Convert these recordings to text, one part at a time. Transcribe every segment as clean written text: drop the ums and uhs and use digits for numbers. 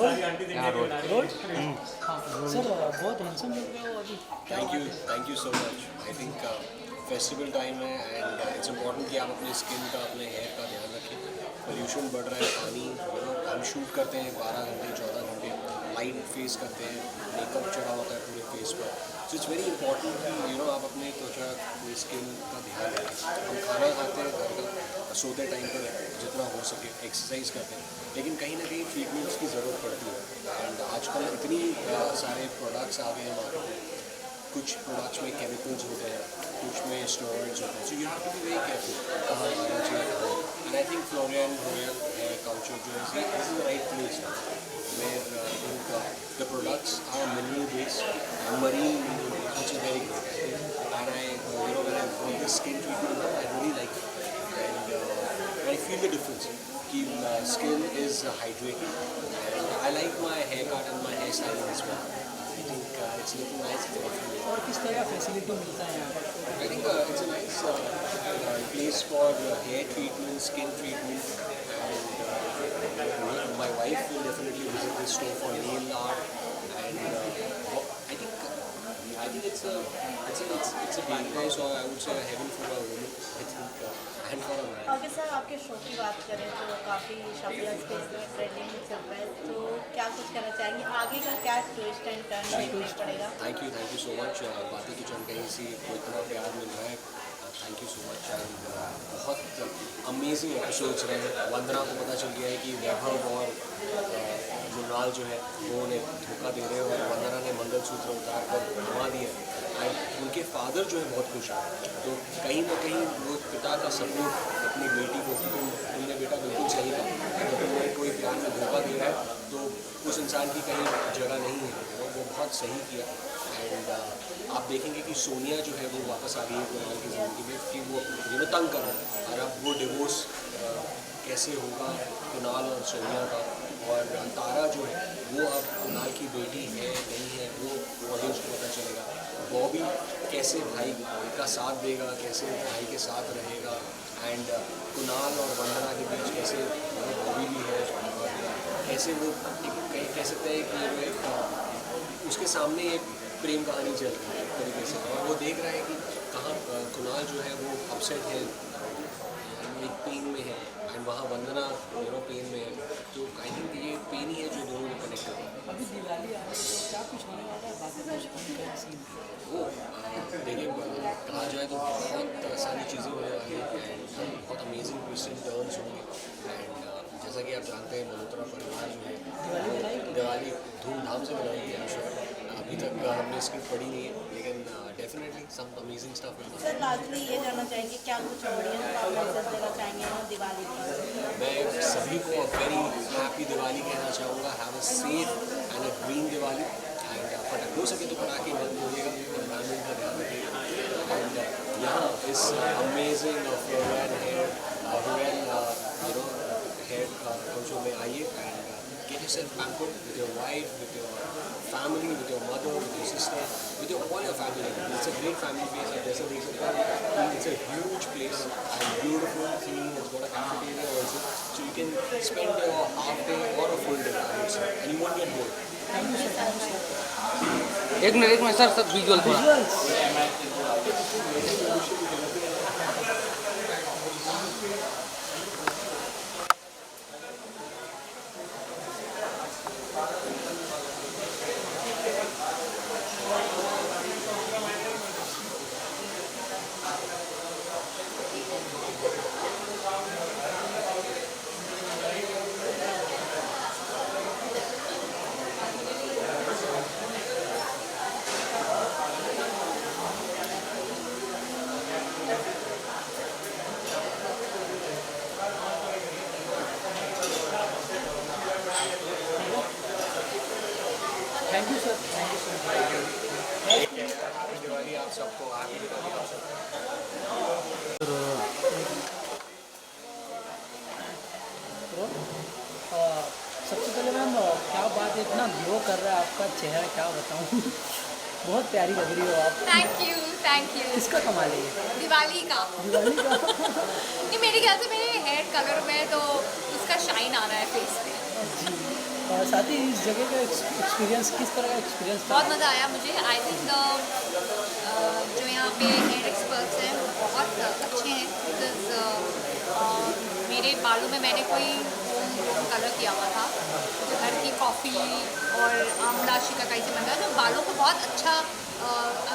यहाँ road. Road हाँ sir बहुत हैंडसम लग रहे हो अभी। Thank you so much. I think festival time है एंड इट्स इम्पॉर्टेंट कि आप अपने स्किन का अपने हेयर का ध्यान रखें। पोल्यूशन बढ़ रहा है, पानी हम शूट करते हैं 12 घंटे 14 घंटे, लाइट फेस करते हैं, मेकअप चढ़ा होता है पूरे फेस पर। सो इट्स वेरी इंपॉर्टेंट कि आप अपने त्वचा स्किन का ध्यान रखें। हम खाना खाते हैं घर का, सोते टाइम पर जितना हो सके एक्सरसाइज करते हैं, लेकिन कहीं ना कहीं ट्रीटमेंट्स की ज़रूरत पड़ती है। एंड आजकल इतनी सारे प्रोडक्ट्स आ गए हैं मार्केट में। कुछ प्रोडक्ट्स में केमिकल्स होते हैं, कुछ में स्टेरॉइड्स होते हैं। So you have to be very careful कहाँ आना चाहिए। And I think Florian royal hair culture जो है this is the right place where I think the products are mineral based, marine mineral based, which is very good. And I when I got this skin treatment I really like it and I feel the difference कि skin is hydrated and I like my hair cut and my hair styling as well. I think it's looking nice. और किस तरह का facility मिलता है यहाँ पर? I think it's a nice place for hair treatment, skin treatment, and my wife will definitely visit this store for nail art. And I think it's a paradise, or I would say a heaven for a woman. I think and for a man. आगे sir आपके show की बात करें तो काफ़ी shopping space में trending में चल रहा है, तो क्या कुछ कहना चाहेंगे आगे का, क्या ट्विस्ट एंड टर्न देखने पड़ेगा? Thank you so much. बातें तो चल कहीं सी इतना प्यार मिल रहा है, thank you so much. And बहुत अमेजिंग एपिसोड्स रहे हैं। वंदना को पता चल गया है कि वैभव और मुनाल जो है वो उन्हें धोखा दे रहे हैं और वंदना ने मंगलसूत्र उतार कर घुमा दिया। एंड उनके फादर जो है बहुत खुश है। तो कहीं ना कहीं वो पिता का सपोर्ट अपनी बेटी को कि तुमने बेटा बिल्कुल सही कहा, अगर तुम्हें कोई प्यार में धोखा दे रहा है तो उस इंसान की कहीं जगह नहीं है। वो बहुत सही किया। एंड आप देखेंगे कि सोनिया जो है वो वापस आ गई है कुणाल की ज़िंदगी में कि वो तंग कर रहा है। और अब वो डिवोर्स कैसे होगा कुणाल और सोनिया का, और तारा जो है वो अब कुणाल की बेटी है नहीं है वो ऑडियंस को पता चलेगा। बॉबी कैसे भाई का साथ देगा, कैसे भाई के साथ रहेगा। एंड कुणाल और वंदना के बीच कैसे बॉबी भी है और कैसे वो कह सकते हैं कि वो एक उसके सामने एक प्रेम कहानी चल रही है एक तरीके से, और वो देख रहा है कि कहाँ कुणाल जो है वो अपसेट है, एक पेन में है, एंड वहाँ वंदना पेन में है। तो आई थिंक ये पेन ही है जो दोनों को कनेक्ट करता है। अभी दिवाली आ रही है, क्या कुछ होने वाला है बाकी वो देखिए कहा जाए तो बहुत सारी चीज़ें होने वाली हैं एंड बहुत अमेजिंग ट्विस्ट एंड टर्न्स होंगे। एंड जैसा कि आप जानते हैं मल्होत्रा परिवार जो है दिवाली धूमधाम से मनाएंगे। आई एम श्योर अभी तक हमने स्क्रिप्ट पढ़ी नहीं है, लेकिन definitely some amazing stuff will sir lastly ये जानना चाहेंगे क्या कुछ ऑडियंस आप मैसेज देना चाहेंगे दिवाली पर? मैं सभी को वेरी हैप्पी दिवाली कहना चाहूँगा। Have a safe and a green Diwali. And पटाखे हो सके तो पटाखे बंद होइएगा, एनवायरमेंट का ध्यान रखिएगा। एंड यहाँ इस अमेजिंग फ्लोरियन हेयर कल्चर में आइए and get yourself pampered with your wife, with your family, with your mother, with your sister, with all your family. It's a great family place. जैसा देख सकते हैं it's a huge place and beautiful, clean. It's got a cafeteria also, so you can spend your half day or a full day I would say, and you won't get bored. एक minute sir visual थोड़ा। Thank you sir, thank you sir. Happy Diwali आप सबको, happy Diwali आप सबको। सबसे पहले ma'am क्या बात है, इतना ग्लो कर रहा है आपका चेहरा, क्या बताऊँ बहुत प्यारी लग रही हो आप। Thank you. किसका कमाल है ये? दिवाली का। दिवाली का ये मेरे ख्याल से मेरे हेयर कलर में तो उसका शाइन आ रहा है फेस पे। जी साथ ही इस जगह का एक्सपीरियंस, किस तरह का एक्सपीरियंस था? बहुत मज़ा आया मुझे। आई थिंक जो यहाँ पे हेयर एक्सपर्ट्स हैं वो बहुत अच्छे हैं, बिकॉज मेरे बालों में मैंने कोई होम कलर किया हुआ था जो घर की कॉफ़ी और आंवला शिकाकाई से बना, जो बालों को बहुत अच्छा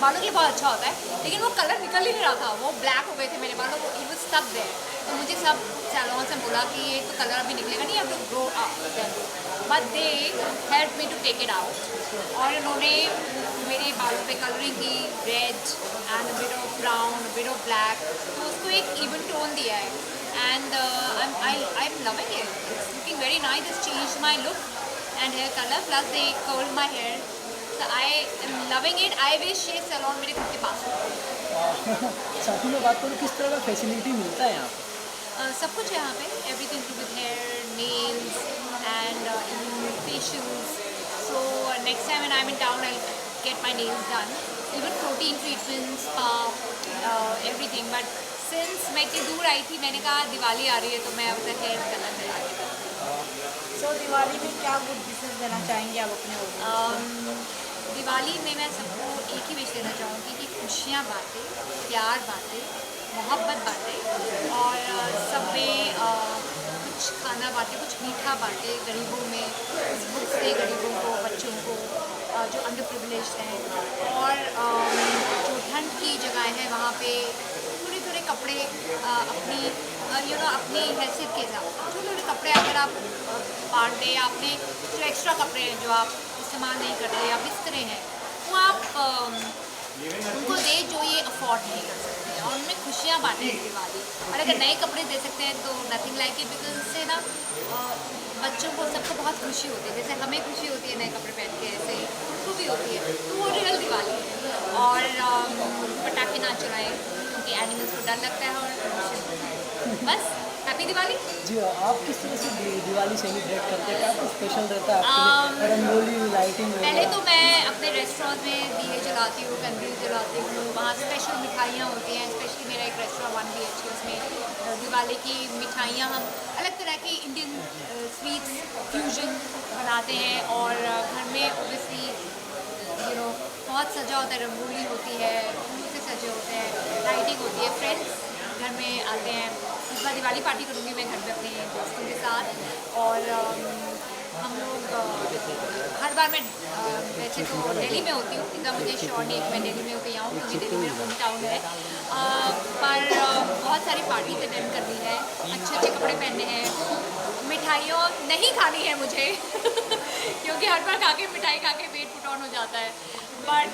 बालों के लिए बहुत अच्छा होता है, लेकिन वो कलर निकल ही नहीं रहा था, वो ब्लैक हो गए थे मेरे बालों, इट वाज स्टक देयर। तो मुझे सब सैलून से बोला कि ये तो कलर अभी निकलेगा नहीं, अब तो grow up, but they help me to take it out. और उन्होंने मेरे बालों पे कलरिंग की, red and bit of brown, bit of black, तो उसको एक इवन टोन दिया है। And I am loving it, it's looking very nice, it's change my look and hair colour, plus they curl my hair, so I am loving it. I wish ये salon मेरे खुद के पास हो। साथ ही मैं बात करूँ किस तरह का फैसिलिटी मिलता है यहाँ पे? सब कुछ है यहाँ पे, everything to with hair, nails and facials. So next time when I am in town I get my nails done, even protein treatments, spa, everything. But since मैं इतनी दूर आई थी, मैंने कहा दिवाली आ रही है तो मैं अपना हेयर कलर करा के सो दिवाली में क्या गुड विशेष देना चाहेंगे आप अपने ऑडियंस? दिवाली में मैं सबको एक ही विश देना चाहूँगी कि खुशियाँ बांटे, प्यार बांटे, मोहब्बत बांटे, और सब में कुछ खाना बांटे, कुछ मीठा बांटे गरीबों में, कुछ बुक्स दे गरीबों को, बच्चों को जो अंडर प्रिविलेज हैं। और जो ठंड की जगह है वहाँ पे थोड़े थोड़े कपड़े अपनी अपनी हैसियत के हिसाब से थोड़े थोड़े कपड़े अगर आप बांट दें, आपने जो एक्स्ट्रा कपड़े हैं जो आप इस्तेमाल नहीं करते या बिस्तरे हैं, वो आप उनको दे जो ये अफोर्ड नहीं कर सकते, और उनमें खुशियाँ बांटें इस दिवाली। और अगर नए कपड़े दे सकते हैं तो नथिंग लाइक इट, बिकॉज इससे ना बच्चों को सबको बहुत खुशी होती है, जैसे हमें खुशी होती है नए कपड़े पहन के, ऐसे ही उनको भी होती है। तो वो रियल दिवाली है। और पटाखे ना चलाएं क्योंकि एनिमल्स को डर लगता है और pollution होता है। बस हैप्पी दिवाली। जी आप किस तरह से दिवाली सेलिब्रेट करते हैं? क्या कुछ स्पेशल रहता है आपके लिए? रंगोली, लाइटिंग? पहले तो मैं अपने रेस्टोरेंट में दिए जलाती हूँ, कैंडल जलाती हूँ, वहाँ स्पेशल मिठाइयाँ होती हैं। स्पेशली मेरा एक रेस्टोरेंट 1 BHK, उसमें दिवाली की मिठाइयाँ हम अलग तरह की इंडियन स्वीट्स फ्यूजन बनाते हैं। और घर में ओबियसली बहुत सजा होता है, रंगोली होती है, फूल से सजे होते हैं, लाइटिंग होती है, फ्रेंड्स घर में आते हैं। इस बार दिवाली पार्टी करूँगी मैं घर में अपने दोस्तों के साथ। और हम लोग हर बार मैं वैसे तो दिल्ली में होती हूँ, इतना मुझे श्योर नहीं है कि मैं दिल्ली में होकर आऊँ क्योंकि दिल्ली मेरा होम टाउन है, पर बहुत सारी पार्टीज अटेंड करनी है, अच्छे अच्छे कपड़े पहनने हैं, मिठाइयों नहीं खानी है मुझे क्योंकि हर बार खा के मिठाई खा के वेट पुट ऑन हो जाता है। बट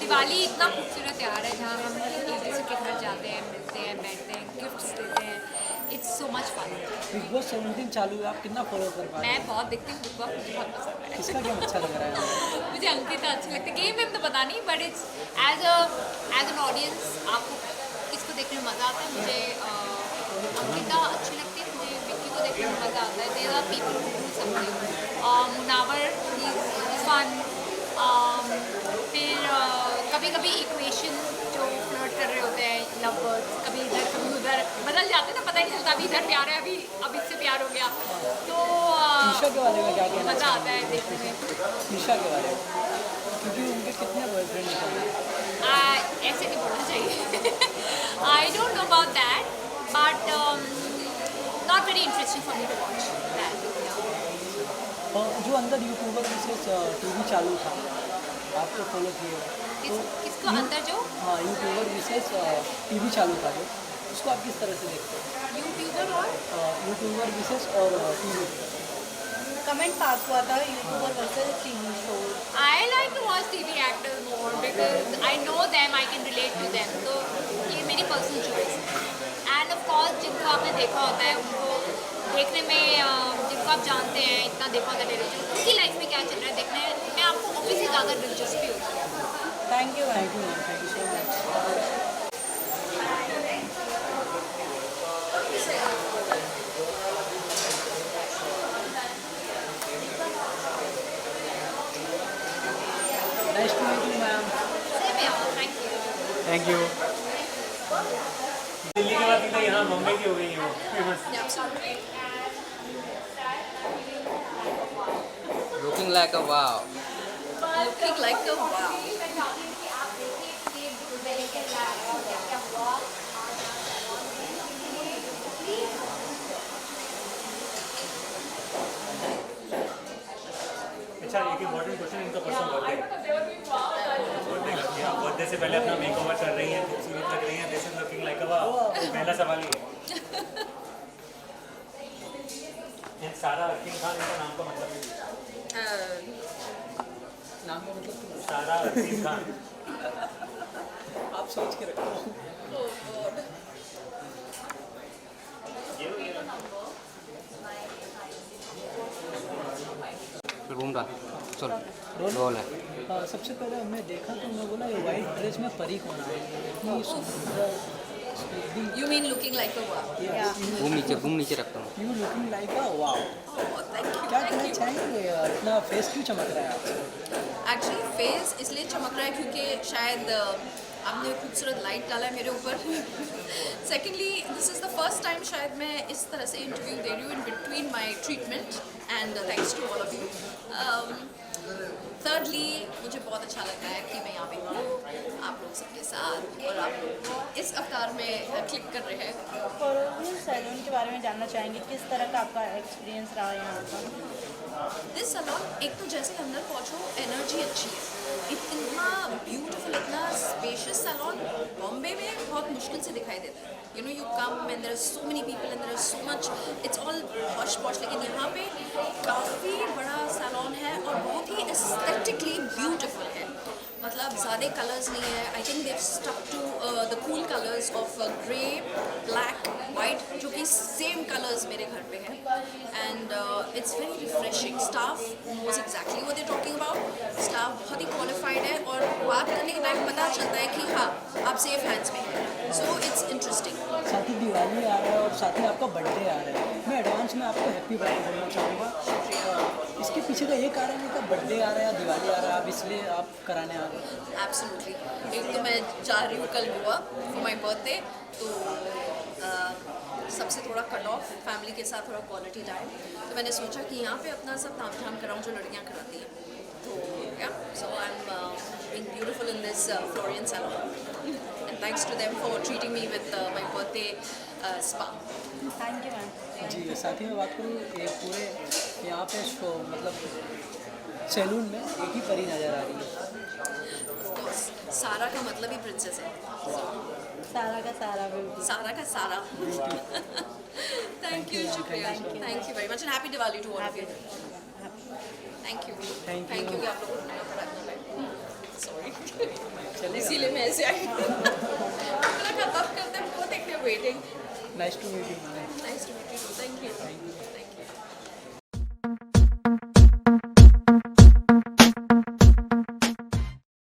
दिवाली इतना खूबसूरत त्यौहार है जहाँ हम एक दूसरे के घर जाते हैं, मिलते हैं, बैठते हैं, गिफ्ट्स देते हैं, it's so much fun. Bigg Boss 17 चालू है, आप कितना फॉलो कर पा रहे हैं? मैं बहुत देखती हूँ बिग बॉस, मुझे बहुत पसंद है। किसका गेम अच्छा लग रहा है? मुझे अंकिता अच्छी लगती है, गेम में तो पता नहीं, but it's as an audience आपको किसको देखने में मज़ा आता है। मुझे अंकिता अच्छी लगती है, मुझे विक्की को देखने में मज़ा आता है। There are people who do something, Munawar is fun. फिर कभी कभी इक्वेशन जो फ्लर्ट कर रहे होते हैं लवर्स, कभी इधर कभी उधर बदल जाते हैं ना, पता ही नहीं चलता अभी इधर प्यार है, अब इससे प्यार हो गया, तो ईशा के बारे में क्या कहना मज़ा आता है देखने में। ईशा के बारे में, क्योंकि उनके कितने बॉयफ्रेंड हैं? ऐसे नहीं बोलना चाहिए I don't know about that, but not very interesting for me to watch that. जो अंदर यूट्यूबर विशेष टीवी चालू था, आपको फॉलो किए? किसको अंदर जो हाँ, यूट्यूबर विशेष टीवी चालू था जो, उसको आप किस तरह से देखते हैं? यूट्यूबर और यूट्यूबर विशेष और टीवी कमेंट पास हुआ था YouTuber versus TV show. I like to watch TV actors more because I know them, I can relate to them. तो ये मेरी पर्सनल चॉइस है। एंड ऑफ कोर्स जिनको आपने देखा होता है उनको देखने में, जिनको आप जानते हैं, इतना देखा होता है टेलीविजन, उनकी लाइफ में क्या चल रहा है देखने में आपको ऑब्वियसली ज़्यादा दिलचस्पी होती है। Thank you thank you ma'am, thank you so much. Nice to meet you ma'am. Same here, thank you. Thank you. Delhi के बाद तो यहाँ बम्बई की हो गई है वो famous. Yeah, absolutely. looking like a wow. Looking like a wow. अच्छा एक इम्पोर्टेंट क्वेश्चन इनका पर्सन बर्थडे का किया बर्थडे से पहले अपना मेकओवर कर रही हैं खूबसूरत लग रही हैं this is looking like a wow पहला सवाल ये है सारा अरकिन खान इनका नाम का मतलब नाम का मतलब सारा अरकिन खान आप सोच के रखो। रूम डाल चलो रोल है। सबसे पहले मैं देखा तो मैं बोला ये वाइट ड्रेस में परी कौन आ रही है इतनी सुंदर You mean looking like a wow? घूम नीचे रखता हूँ। You looking like a wow. Oh, thank you. क्या Thank कहना you. चाहेंगे अपना फेस क्यों चमक रहा है आपसे? एक्चुअली फेस इसलिए चमक रहा है क्योंकि शायद आपने खूबसूरत लाइट डाला है मेरे ऊपर। Secondly this is the first time शायद मैं इस तरह से इंटरव्यू दे रही हूँ in between my treatment and thanks to all of you. Thirdly मुझे बहुत अच्छा लग रहा है कि मैं यहाँ पे हूँ आप लोग सबके साथ और आप लोग इस अवतार में क्लिक कर रहे हैं। और सैलून के बारे में जानना चाहेंगे किस तरह का आपका एक्सपीरियंस रहा यहाँ का? दिस सैलून एक तो जैसे अंदर पहुँचो एनर्जी अच्छी है, इतना ब्यूटीफुल इतना स्पेशियस सैलून बॉम्बे में बहुत मुश्किल से दिखाई देता है। You know you come and there are so many people and there are so much it's all posh posh, लेकिन यहाँ पे काफ़ी बड़ा सैलून है और बहुत ही एस्थेटिकली ब्यूटीफुल है। मतलब ज़्यादा कलर्स नहीं है। I think they've stuck to the cool colours of grey black white जो कि सेम कलर्स मेरे घर पे हैं and it's very refreshing. Staff knows exactly what they talking about. Staff बहुत ही क्वालिफाइड है और बात करने के टाइम पता चलता है कि हाँ आप सेफ हैंड्स में हैं। So it's interesting. साथ ही दिवाली आ रहा है और साथ ही आपका बर्थडे आ रहा है। मैं एडवांस में आपको हैप्पी बर्थडे बोलना चाहूँगा। इसके पीछे का ये कारण है कि बर्थडे आ रहा है या दिवाली आ रहा है आप इसलिए आप कराने आ रहे हैं? एब्सोल्युटली। एक तो मैं जा रही हूँ कल गोवा फॉर माई बर्थडे, तो सबसे थोड़ा कट ऑफ फैमिली के साथ थोड़ा क्वालिटी टाइम, तो मैंने सोचा कि यहाँ पे अपना सब ताम झाम कराऊँ जो लड़कियाँ कराती हैं। तो या so I am being beautiful in this Florian salon and thanks to them for treating me with my birthday spa. Thank you ma'am. जी साथ ही मैं बात करूँ ये पूरे यहाँ पे मतलब सैलून में एक ही परी नज़र आ रही है। ऑफकोर्स सारा का मतलब ही प्रिंसेस है। सारा का सारा भी सारा का सारा। थैंक यू, शुक्रिया, thank you very much and happy Diwali to all of you. Thank you कि आप लोगों ने पढ़ा। सॉरी इसीलिए मैं ऐसे आई। अपना खत्म करते हैं, वो देखते waiting. Nice to meet you. Nice to meet you, thank you.